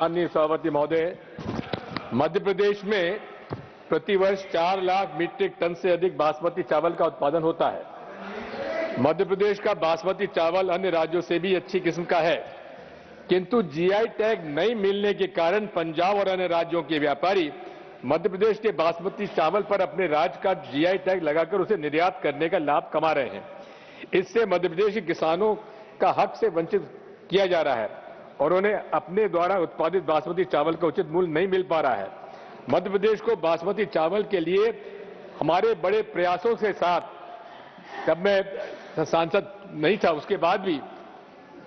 माननीय सभापति महोदय, मध्य प्रदेश में प्रतिवर्ष 4 लाख मीट्रिक टन से अधिक बासमती चावल का उत्पादन होता है। मध्य प्रदेश का बासमती चावल अन्य राज्यों से भी अच्छी किस्म का है, किंतु जीआई टैग नहीं मिलने के कारण पंजाब और अन्य राज्यों के व्यापारी मध्य प्रदेश के बासमती चावल पर अपने राज्य का जीआई टैग लगाकर उसे निर्यात करने का लाभ कमा रहे हैं। इससे मध्य प्रदेश के किसानों का हक से वंचित किया जा रहा है और उन्हें अपने द्वारा उत्पादित बासमती चावल का उचित मूल्य नहीं मिल पा रहा है। मध्य प्रदेश को बासमती चावल के लिए हमारे बड़े प्रयासों के साथ, जब मैं सांसद नहीं था उसके बाद भी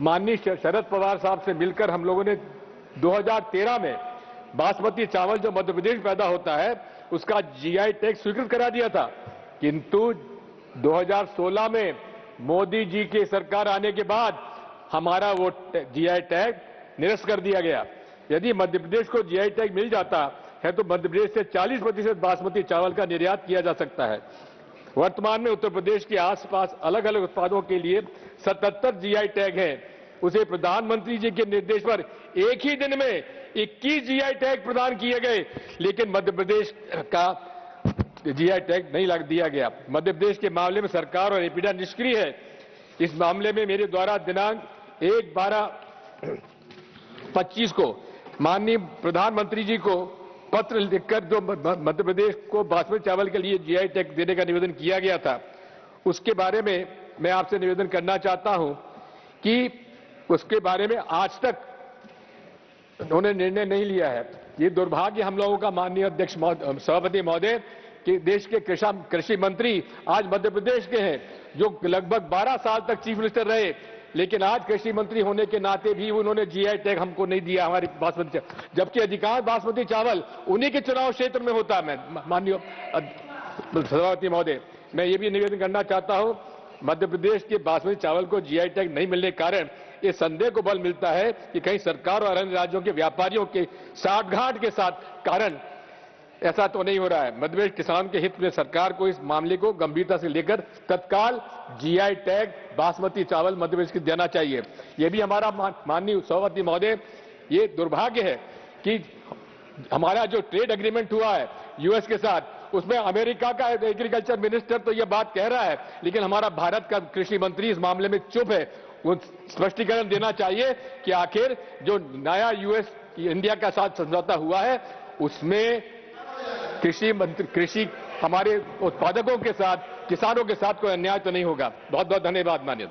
माननीय शरद पवार साहब से मिलकर हम लोगों ने 2013 में बासमती चावल जो मध्य प्रदेश में पैदा होता है उसका जीआई टैग स्वीकृत करा दिया था, किंतु 2016 में मोदी जी की सरकार आने के बाद हमारा वो जीआई टैग निरस्त कर दिया गया। यदि मध्य प्रदेश को जीआई टैग मिल जाता है तो मध्य प्रदेश से 40% बासमती चावल का निर्यात किया जा सकता है। वर्तमान में उत्तर प्रदेश के आसपास अलग अलग उत्पादों के लिए 77 जीआई टैग हैं। उसे प्रधानमंत्री जी के निर्देश पर एक ही दिन में 21 जीआई टैग प्रदान किए गए, लेकिन मध्य प्रदेश का जीआई टैग नहीं लग दिया गया। मध्य प्रदेश के मामले में सरकार और एपीडा निष्क्रिय है। इस मामले में मेरे द्वारा दिनांक 1/12/25 को माननीय प्रधानमंत्री जी को पत्र लिखकर जो मध्य प्रदेश को बासमती चावल के लिए जीआई टैग देने का निवेदन किया गया था, उसके बारे में मैं आपसे निवेदन करना चाहता हूं कि उसके बारे में आज तक उन्होंने निर्णय नहीं लिया है। ये दुर्भाग्य हम लोगों का माननीय अध्यक्ष सभापति महोदय कि देश के कृषि मंत्री आज मध्य प्रदेश के हैं, जो लगभग 12 साल तक चीफ मिनिस्टर रहे, लेकिन आज कृषि मंत्री होने के नाते भी उन्होंने जीआई टैग हमको नहीं दिया हमारी बासमती चावल, जबकि अधिकांश बासमती चावल उन्हीं के चुनाव क्षेत्र में होता है। मैं माननीय सभापति महोदय, मैं ये भी निवेदन करना चाहता हूं, मध्य प्रदेश के बासमती चावल को जीआई टैग नहीं मिलने के कारण ये संदेह को बल मिलता है कि कहीं सरकार और अन्य राज्यों के व्यापारियों के साठगांठ के साथ कारण ऐसा तो नहीं हो रहा है। मध्य प्रदेश किसान के हित में सरकार को इस मामले को गंभीरता से लेकर तत्काल जीआई टैग बासमती चावल मध्य प्रदेश को देना चाहिए। यह भी हमारा माननीय सभापति महोदय, ये दुर्भाग्य है कि हमारा जो ट्रेड एग्रीमेंट हुआ है यूएस के साथ, उसमें अमेरिका का एग्रीकल्चर मिनिस्टर तो यह बात कह रहा है, लेकिन हमारा भारत का कृषि मंत्री इस मामले में चुप है। वो स्पष्टीकरण देना चाहिए कि आखिर जो नया यूएस इंडिया का साथ समझौता हुआ है उसमें कृषि हमारे उत्पादकों के साथ, किसानों के साथ कोई अन्याय तो नहीं होगा। बहुत बहुत धन्यवाद माननीय।